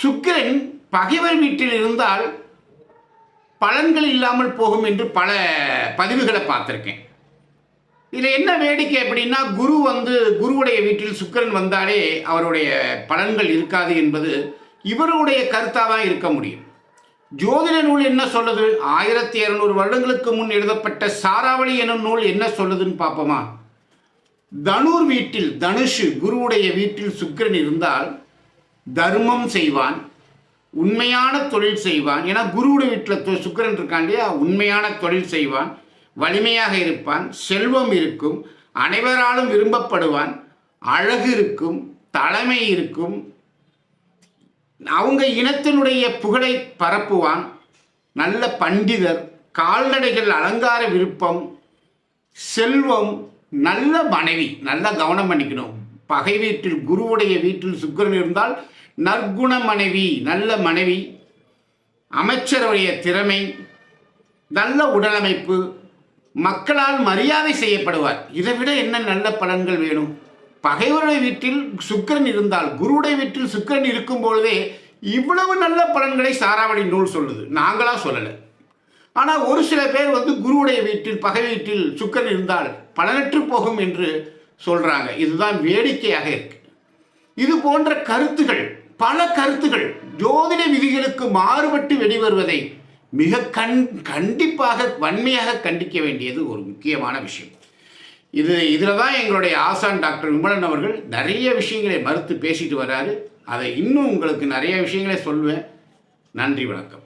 சுக்கிரன் பகைவர் வீட்டில் இருந்தால் பலன்கள் இல்லாமல் போகும் என்று பல பதிவுகளை பார்த்துருக்கேன். இதில் என்ன வேடிக்கை அப்படின்னா, குருவுடைய வீட்டில் சுக்கிரன் வந்தாலே அவருடைய பலன்கள் இருக்காது என்பது இவருடைய கருத்தாக தான் இருக்க முடியும். ஜோதிட நூல் என்ன சொல்லுது? 1200 வருடங்களுக்கு முன் எழுதப்பட்ட சாராவளி எனும் நூல் என்ன சொல்லுதுன்னு பார்ப்போமா? தனுஷு குருவுடைய வீட்டில் சுக்கிரன் இருந்தால் தர்மம் செய்வான், உண்மையான தொழில் செய்வான். ஏன்னா குருவுடைய வீட்டில் சுக்கிரன் இருக்கான் இல்லையா, உண்மையான தொழில் செய்வான், வலிமையாக இருப்பான், செல்வம் இருக்கும், அனைவராலும் விரும்பப்படுவான், அழகு இருக்கும், தலைமை இருக்கும், அவங்க இனத்தினுடைய புகழை பரப்புவான், நல்ல பண்டிதர், கால்நடைகள் அலங்கார விருப்பம், செல்வம், நல்ல மனைவி. நல்லா கவனம் பண்ணிக்கணும். பகை வீட்டில் குருவுடைய வீட்டில் சுக்கிரன் இருந்தால் நற்குண மனைவி, நல்ல மனைவி, அமைச்சருடைய திறமை, நல்ல உடலமைப்பு, மக்களால் மரியாதை செய்யப்படுவார். இதை விட என்ன நல்ல பலன்கள் வேணும்? பகைவருடைய வீட்டில் சுக்கிரன் இருந்தால், குருவுடைய வீட்டில் சுக்கிரன் இருக்கும் பொழுதே இவ்வளவு நல்ல பலன்களை சாராவளி நூல் சொல்லுது, நாங்களா சொல்லலை. ஆனால் ஒரு சில பேர் குருவுடைய வீட்டில் பகை வீட்டில் சுக்கிரன் இருந்தால் பலனற்று போகும் என்று சொல்கிறாங்க. இதுதான் வேடிக்கையாக இருக்கு. இது போன்ற கருத்துகள், பல கருத்துகள் ஜோதிட விதிகளுக்கு மாறுபட்டு வெளிவருவதை மிக கண்டிப்பாக வன்மையாக கண்டிக்க வேண்டியது ஒரு முக்கியமான விஷயம். இதில் தான் எங்களுடைய ஆசான் டாக்டர் விமலன் அவர்கள் நிறைய விஷயங்களை மறுத்து பேசிட்டு வர்றாரு. அதை இன்னும் உங்களுக்கு நிறைய விஷயங்களை சொல்வேன். நன்றி, வணக்கம்.